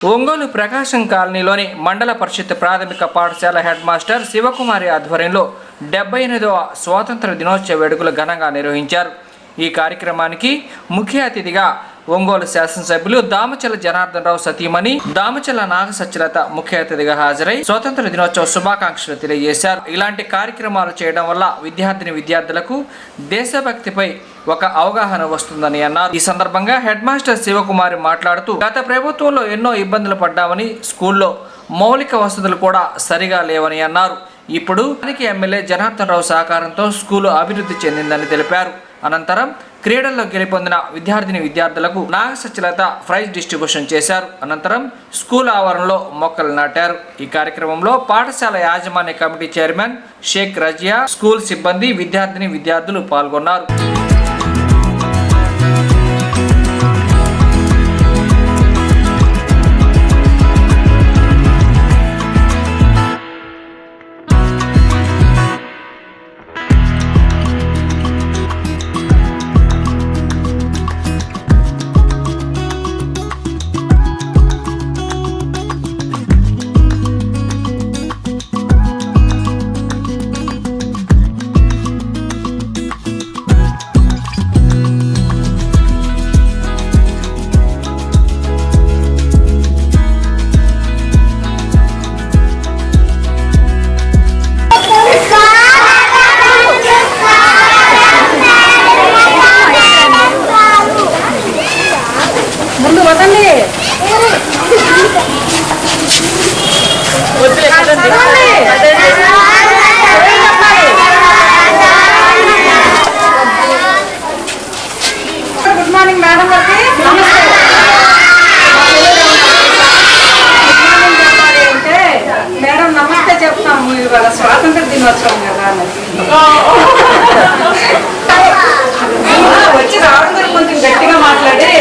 ఒంగోలు ప్రకాశం కాలనీలోని మండల పరిషత్ ప్రాథమిక పాఠశాల హెడ్ మాస్టర్ శివకుమారి ఆధ్వర్యంలో 78వ స్వాతంత్ర దినోత్సవ వేడుకలు ఘనంగా నిర్వహించారు. ఈ కార్యక్రమానికి ముఖ్య అతిథిగా ఒంగోలు శాసనసభ్యులు దామచల జనార్దన్ రావు సతీమణి దామచల నాగసత్యలత ముఖ్య అతిథిగా హాజరై స్వాతంత్ర దినోత్సవ శుభాకాంక్షలు తెలియజేశారు. ఇలాంటి కార్యక్రమాలు చేయడం వల్ల విద్యార్థులకు దేశభక్తిపై ఒక అవగాహన వస్తుందని అన్నారు. ఈ సందర్భంగా హెడ్ మాస్టర్ శివకుమారి మాట్లాడుతూ, గత ప్రభుత్వంలో ఎన్నో ఇబ్బందులు పడ్డామని, స్కూల్లో మౌలిక వసతులు కూడా సరిగా లేవని అన్నారు. ఇప్పుడు ఎమ్మెల్యే జనార్దన్ రావు సహకారంతో స్కూలు అభివృద్ధి చెందిందని తెలిపారు. అనంతరం క్రీడల్లో గెలుపొందిన విద్యార్థులకు నాగసత్యలత ప్రైజ్ డిస్ట్రిబ్యూషన్ చేశారు. అనంతరం స్కూల్ ఆవరణలో మొక్కలు నాటారు. ఈ కార్యక్రమంలో పాఠశాల యాజమాన్య committee chairman Sheikh Razia, school సిబ్బంది, విద్యార్థులు పాల్గొన్నారు. గుడ్ మార్నింగ్ మేడం గారికి అంటే మేడం నమస్తే చెప్తాము. ఇవాళ స్వాతంత్ర దినోత్సవం కదా వచ్చి రావడం కూడా కొంచెం గట్టిగా మాట్లాడి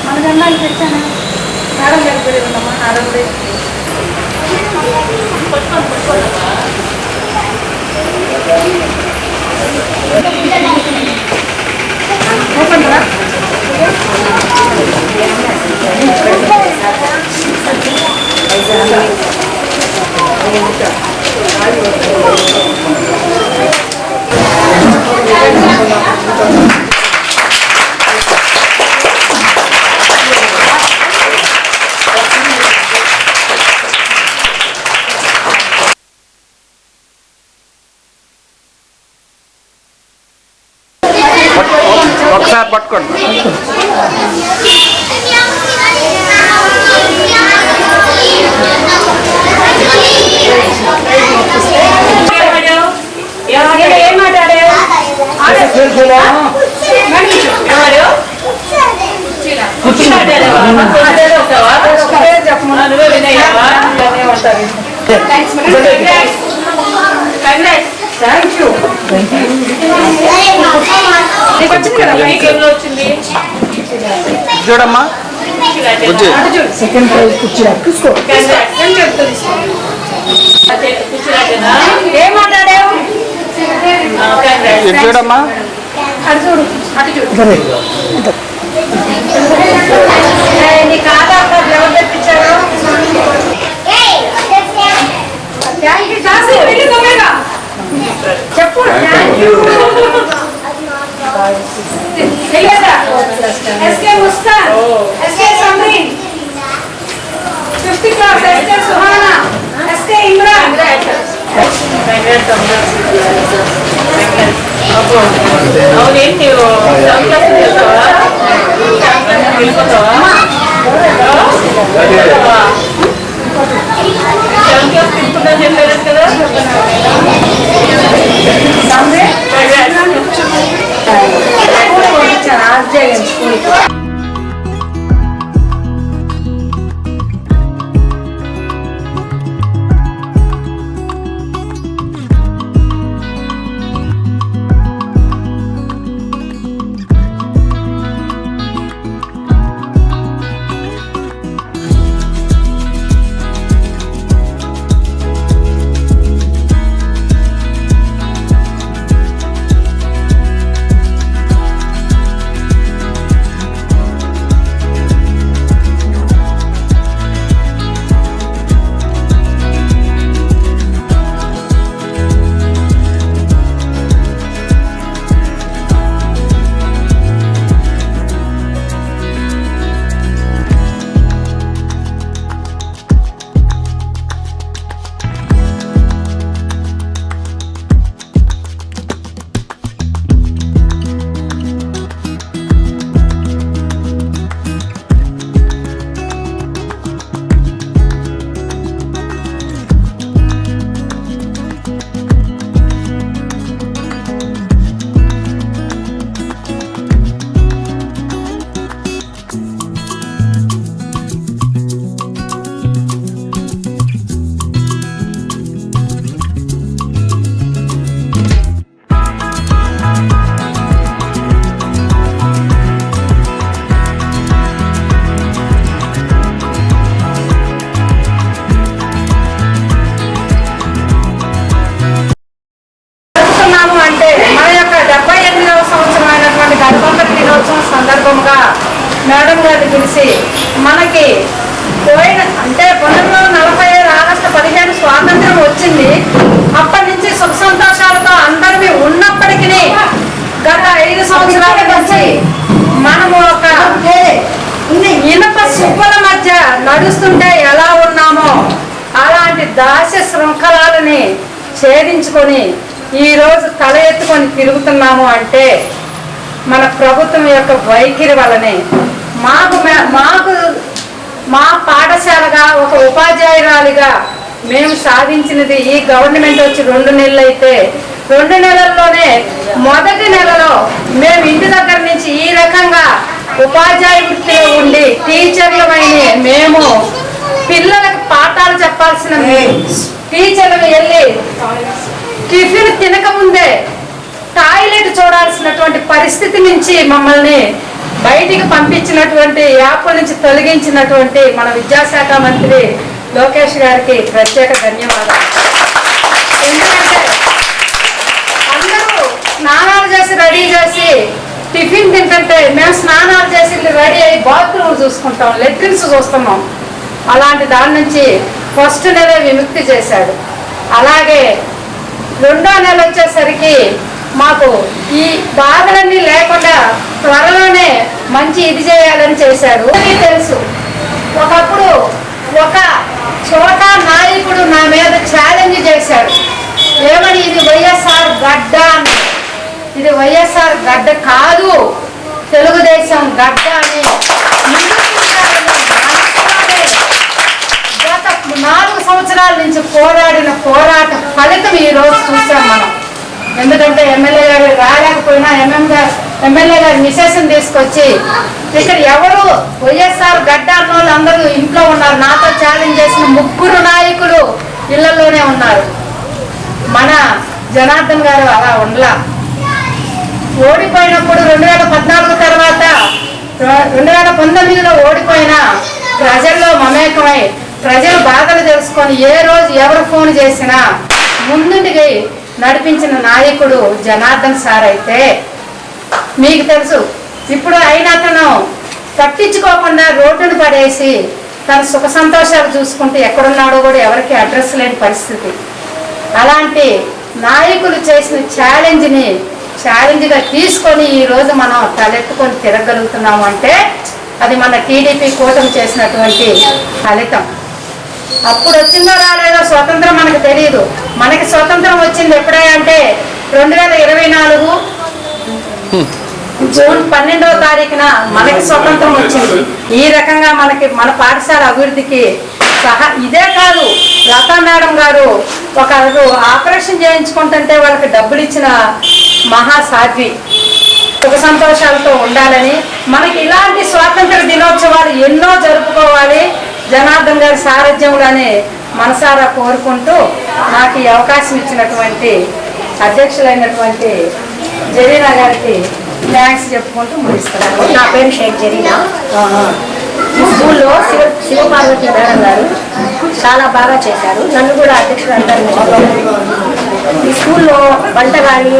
మన జెండా తెచ్చాను మేడం కలిపి ఉండమ్మా ఆడవుడే ఒకసారి పట్టుకోండి. ఏం మాట్లాడారు చెప్పమని థ్యాంక్ యూ. నీకు వచ్చింది కదా పైకి ఎవరు వచ్చింది చూడమ్మా సెకండ్ ప్రైజ్ కూర్చో తీసుకో. ఏం మాట్లాడావు? చూడమ్మా అటు చూడు, అటు చూడు. నీ కాదా ఎవరు తెప్పించారు? చెప్పు. SK Mustan, SK Samreen, 5th class SK Suhana, SK Imran. అవునేంటి వెళ్ళిపోతావా తీసుకుంటా చెప్పారు కదా. సందర్భంగా మేడం గారిని పిలిచి మనకి పోయిన అంటే 1945 ఆగస్టు 15 స్వాతంత్రం వచ్చింది. అప్పటి నుంచి సుఖ సంతోషాలతో అందరివి ఉన్నప్పటికీ గత 5 సంవత్సరాల నుంచి మనము ఒక ఇనుప సుబ్బల మధ్య నడుస్తుంటే ఎలా ఉన్నామో అలాంటి దాస్య శృంఖలాలని ఛేదించుకొని ఈరోజు తల ఎత్తుకొని తిరుగుతున్నాము అంటే మన ప్రభుత్వం యొక్క వైఖరి వల్లనే. మాకు మా పాఠశాలగా ఒక ఉపాధ్యాయురాలిగా మేము సాధించినది ఈ గవర్నమెంట్ వచ్చి 2 నెలలు అయితే 2 నెలల్లోనే మొదటి నెలలో మేము ఇంటి దగ్గర నుంచి ఈ రకంగా ఉపాధ్యాయ వృత్తిలో ఉండి టీచర్లమైన మేము పిల్లలకు పాఠాలు చెప్పాల్సిన టీచర్లు వెళ్ళి టిఫిన్ తినకముందే టాయిలెట్ చూడాల్సినటువంటి పరిస్థితి నుంచి మమ్మల్ని బయటికి పంపించినటువంటి యాప్ల నుంచి తొలగించినటువంటి మన విద్యాశాఖ మంత్రి లోకేష్ గారికి ప్రత్యేక ధన్యవాదాలు. ఎందుకంటే అందరూ స్నానాలు చేసి రెడీ చేసి టిఫిన్ తింటుంటే మేము స్నానాలు చేసి రెడీ అయ్యి బాత్రూమ్ చూసుకుంటాం, లెట్రిన్స్ చూస్తున్నాం. అలాంటి దాని నుంచి ఫస్ట్ నెల విముక్తి చేశాడు. అలాగే 2వ నెల వచ్చేసరికి మాకు ఈ బాధలన్నీ లేకుండా త్వరలోనే మంచి ఇది చేయాలని చేశాడు. తెలుసు ఒకప్పుడు ఒక చోట నాయకుడు నా మీద ఛాలెంజ్ చేశాడు. ఏమని? ఇది వైఎస్ఆర్ గడ్డ అని. ఇది వైఎస్ఆర్ గడ్డ కాదు, తెలుగుదేశం గడ్డ అని గత 4 సంవత్సరాల నుంచి పోరాడిన పోరాట ఫలితం ఈరోజు చూసాం మనం. ఎందుకంటే ఎమ్మెల్యే గారు రాలేకపోయినా ఎమ్మెల్యే గారి మిసెస్ని తీసుకొచ్చి ఇక్కడ ఎవరు వైఎస్ఆర్ గడ్డ అన్న వాళ్ళు అందరూ ఇంట్లో ఉన్నారు. నాతో ఛాలెంజ్ చేసిన 3 నాయకులు ఇళ్లలోనే ఉన్నారు. మన జనార్దన్ గారు అలా ఉండలా. ఓడిపోయినప్పుడు 2014 తర్వాత 2019లో ఓడిపోయిన ప్రజల్లో మమేకమై ప్రజల బాధలు తెలుసుకొని ఏ రోజు ఎవరు ఫోన్ చేసినా ముందుంటికి నడిపించిన నాయకుడు జనార్దన్ సార్ అయితే మీకు తెలుసు. ఇప్పుడు అయినా తను పట్టించుకోకుండా రోడ్డును పడేసి తన సుఖ సంతోషాలు చూసుకుంటూ ఎక్కడున్నాడో కూడా ఎవరికి అడ్రస్ లేని పరిస్థితి. అలాంటి నాయకులు చేసిన ఛాలెంజ్గా తీసుకొని ఈరోజు మనం తలెత్తుకొని తిరగలుగుతున్నాము అంటే అది మన టీడీపీ కూటమి చేసినటువంటి ఫలితం. అప్పుడు వచ్చిందో రాలేదో స్వతంత్రం మనకు తెలియదు. మనకి స్వతంత్రం వచ్చింది ఎప్పుడంటే 2024 జూన్ 12వ తారీఖున మనకి స్వతంత్రం వచ్చింది. ఈ రకంగా మన పాఠశాల అభివృద్ధికి ఇదే కాదు, లతా మేడం గారు ఒక ఆపరేషన్ చేయించుకుంటుంటే వాళ్ళకి డబ్బులు ఇచ్చిన మహాసాధ్వి. సుఖ సంతోషాలతో ఉండాలని మనకి ఇలాంటి స్వాతంత్ర దినోత్సవాలు ఎన్నో జరుపుకోవాలి జనార్దన్ గారి సారథ్యంలోనే మనసారా కోరుకుంటూ నాకు ఈ అవకాశం ఇచ్చినటువంటి అధ్యక్షులైనటువంటి జరీనా గారికి థ్యాంక్స్ చెప్పుకుంటూ ముగిస్తున్నాను. నా పేరు షేక్ జరీనా. ఈ స్కూల్లో శివపార్వతి మేడం గారు చాలా బాగా చేశారు. నన్ను కూడా అధ్యక్షులు అంటారు. ఈ స్కూల్లో వంట కానీ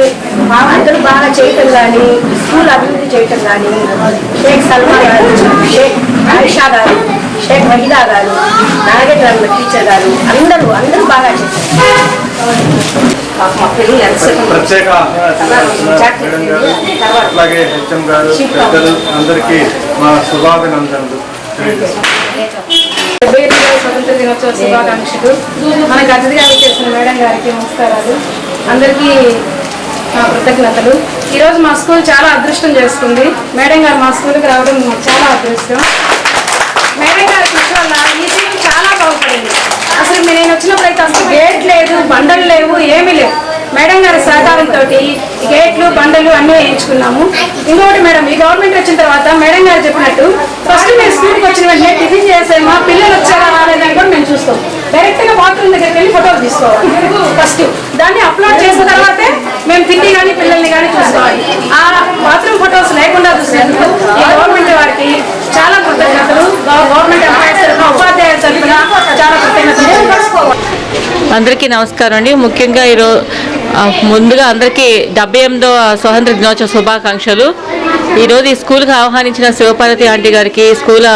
అందరూ బాగా చేయటం కానీ, స్కూల్ అభివృద్ధి చేయటం కానీ, షేక్ సల్మా గారు, షేక్ ఆయిషా గారు, షేక్ వహీదా గారు, నాగేంద్ర టీచర్ గారు అందరూ బాగా చేశారు. ప్రత్యేక అలాగే హెచ్ఎం గారు పెద్దలు అందరికీ మా శుభాభినందనలు. 72వ స్వతంత్ర దినోత్సవ శుభాకాంక్షలు. మనకు అతిథిగా చేసిన మేడం గారికి నమస్కారాలు. అందరికీ నా కృతజ్ఞతలు. ఈరోజు మా స్కూల్ చాలా అదృష్టం చేసుకుంది. మేడం గారు మా స్కూల్కి రావడం మాకు చాలా అదృష్టం. మేడం గారి కృషి వల్ల ఈ స్కూల్ చాలా బాగుపడింది. అసలు నేను వచ్చినప్పుడు అయితే అసలు గేట్ లేదు, బండలు లేవు, ఏమీ లేవు. మేడం గారి సహకారంతో గేట్లు బండలు అన్నీ వేయించుకున్నాము. ఇంకొకటి మేడం, ఈ గవర్నమెంట్ వచ్చిన తర్వాత మేడం గారు చెప్పినట్టు ఫస్ట్ మేము స్కూల్కి వచ్చిన వెంటనే టిఫిన్ చేసామా, పిల్లలు వచ్చారా రాలేదని కూడా మేము చూస్తాం. డైరెక్ట్గా బాత్రూమ్ దగ్గరికి వెళ్ళి ఫోటోలు తీసుకోవాలి ఫస్ట్. దాన్ని అప్లోడ్ చేసిన తర్వాతే మేము తిండి కానీ పిల్లల్ని కానీ చూసుకోవాలి. ఆ బాత్రూమ్ ఫొటోస్ లేకుండా చూసినందుకు ఈ గవర్నమెంట్ వారికి చాలా కృతజ్ఞతలు. గవర్నమెంట్ ఎంప్లాయీస్ తరఫున, ఉపాధ్యాయుల తరఫున చాలా కృతజ్ఞతలు. అందరికీ నమస్కారం అండి. ముఖ్యంగా ముందుగా అందరికీ 78వ స్వాతంత్ర దినోత్సవ శుభాకాంక్షలు. ఈరోజు ఈ స్కూల్కి ఆహ్వానించిన శివపార్వతి ఆంటీ గారికి, స్కూల్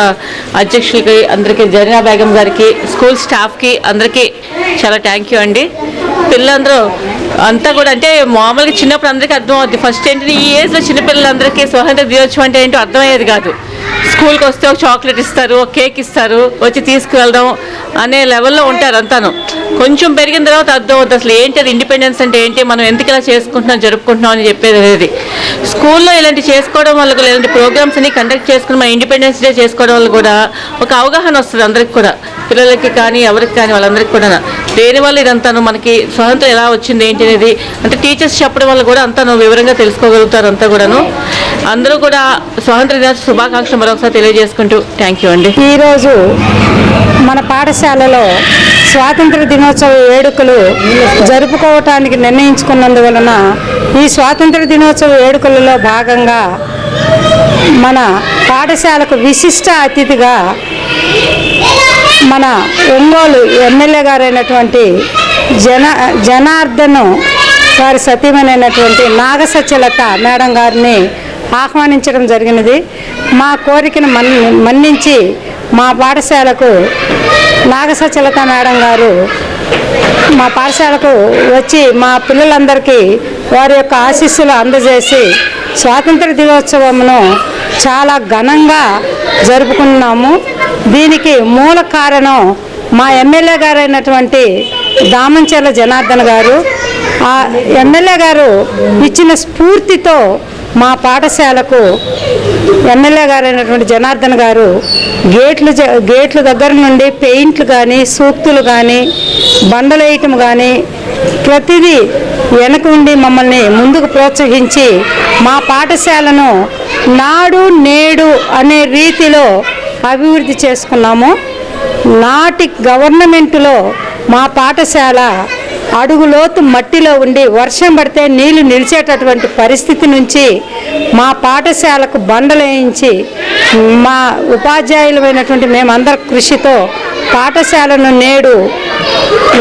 అధ్యక్షులకి అందరికీ, జరీనా బేగం గారికి, స్కూల్ స్టాఫ్కి అందరికీ చాలా థ్యాంక్ యూ అండి. పిల్లలందరూ అంతా కూడా అంటే మామూలుగా చిన్నప్పుడు అందరికీ అర్థమవుద్ది. ఫస్ట్ ఏంటంటే ఈ ఏజ్లో చిన్నపిల్లలందరికీ స్వాతంత్ర దినోత్సవం అంటే ఏంటో అర్థమయ్యేది కాదు. స్కూల్కి వస్తే ఒక చాక్లెట్ ఇస్తారు, ఒక కేక్ ఇస్తారు, వచ్చి తీసుకువెళ్దాం అనే లెవెల్లో ఉంటారు అంతాను. కొంచెం పెరిగిన తర్వాత అర్థం అవుతుంది అసలు ఏంటి అది ఇండిపెండెన్స్ అంటే ఏంటి, మనం ఎందుకు ఇలా చేసుకుంటున్నాం జరుపుకుంటున్నాం అని చెప్పేది అనేది. స్కూల్లో ఇలాంటి చేసుకోవడం వల్ల, ఇలాంటి ప్రోగ్రామ్స్ అన్ని కండక్ట్ చేసుకుని మన ఇండిపెండెన్స్ డే చేసుకోవడం వల్ల కూడా ఒక అవగాహన వస్తుంది అందరికి కూడా, పిల్లలకి కానీ ఎవరికి కానీ వాళ్ళందరికీ కూడా. దేనివల్ల ఇదంతాను మనకి స్వాతంత్రం ఎలా వచ్చింది ఏంటి అనేది అంటే టీచర్స్ చెప్పడం వల్ల కూడా అంతాను వివరంగా తెలుసుకోగలుగుతారు అంతా కూడాను. అందరూ కూడా స్వాతంత్ర దినోత్సవ శుభాకాంక్షలు మరొకసారి తెలియజేసుకుంటూ థ్యాంక్ యూ అండి. ఈరోజు మన పాఠశాలలో స్వాతంత్ర దినోత్సవ వేడుకలు జరుపుకోవటానికి నిర్ణయించుకున్నందువలన ఈ స్వాతంత్ర దినోత్సవ వేడుకలలో భాగంగా మన పాఠశాలకు విశిష్ట అతిథిగా మన ఒంగోలు ఎమ్మెల్యే గారైనటువంటి జనార్దన్ గారి సతీమణైనటువంటి నాగసత్యలత మేడం గారిని ఆహ్వానించడం జరిగినది. మా కోరికను మన్నించి మా పాఠశాలకు నాగసత్యలత మేడం గారు మా పాఠశాలకు వచ్చి మా పిల్లలందరికీ వారి యొక్క ఆశీస్సులు అందజేసి స్వాతంత్ర దినోత్సవమును చాలా ఘనంగా జరుపుకున్నాము. దీనికి మూల కారణం మా ఎమ్మెల్యే గారైనటువంటి దామంచెర్ల జనార్దన్ గారు. ఆ ఎమ్మెల్యే గారు ఇచ్చిన స్ఫూర్తితో మా పాఠశాలకు ఎమ్మెల్యే గారైనటువంటి జనార్దన్ గారు గేట్ల దగ్గర నుండి పెయింట్లు కానీ, సూక్తులు కానీ, బండలేయటం కానీ ప్రతిదీ వెనక ఉండి మమ్మల్ని ముందుకు ప్రోత్సహించి మా పాఠశాలను నాడు నేడు అనే రీతిలో అభివృద్ధి చేసుకున్నాము. నాటి గవర్నమెంటులో మా పాఠశాల అడుగులోతు మట్టిలో ఉండి వర్షం పడితే నీళ్లు నిలిచేటటువంటి పరిస్థితి నుంచి మా పాఠశాలకు బండలేయించి మా ఉపాధ్యాయులమైనటువంటి మేమందరి కృషితో పాఠశాలను నేడు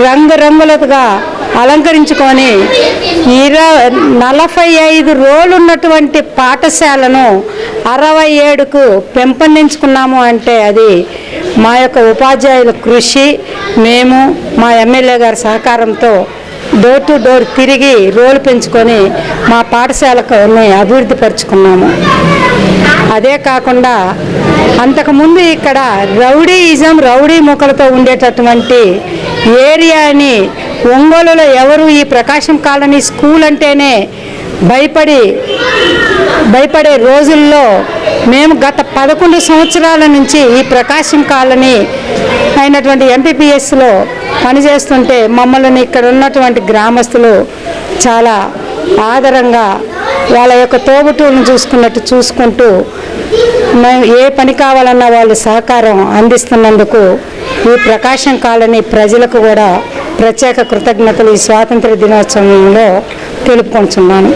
రంగురంగులుగా అలంకరించుకొని 45 రోజులు ఉన్నటువంటి పాఠశాలను 67కు పెంపొందించుకున్నాము అంటే అది మా యొక్క ఉపాధ్యాయుల కృషి. మేము మా ఎమ్మెల్యే గారి సహకారంతో డోర్ టు డోర్ తిరిగి రోలు పెంచుకొని మా పాఠశాలకు అభివృద్ధి పరుచుకున్నాము. అదే కాకుండా అంతకుముందు ఇక్కడ రౌడీ మూకలతో ఉండేటటువంటి ఏరియాని ఒంగోలులో ఎవరు ఈ ప్రకాశం కాలనీ స్కూల్ అంటేనే భయపడే రోజుల్లో మేము గత 11 సంవత్సరాల నుంచి ఈ ప్రకాశం కాలనీ అయినటువంటి ఎంపీపీఎస్లో పనిచేస్తుంటే మమ్మల్ని ఇక్కడ ఉన్నటువంటి గ్రామస్తులు చాలా ఆదరంగా వాళ్ళ యొక్క తోబుట్టువులను చూసుకుంటూ మేము ఏ పని కావాలన్నా వాళ్ళు సహకారం అందిస్తున్నందుకు ఈ ప్రకాశం కాలనీ ప్రజలకు కూడా ప్రత్యేక కృతజ్ఞతలు ఈ స్వాతంత్ర దినోత్సవంలో తెలుపుకుంటున్నాను.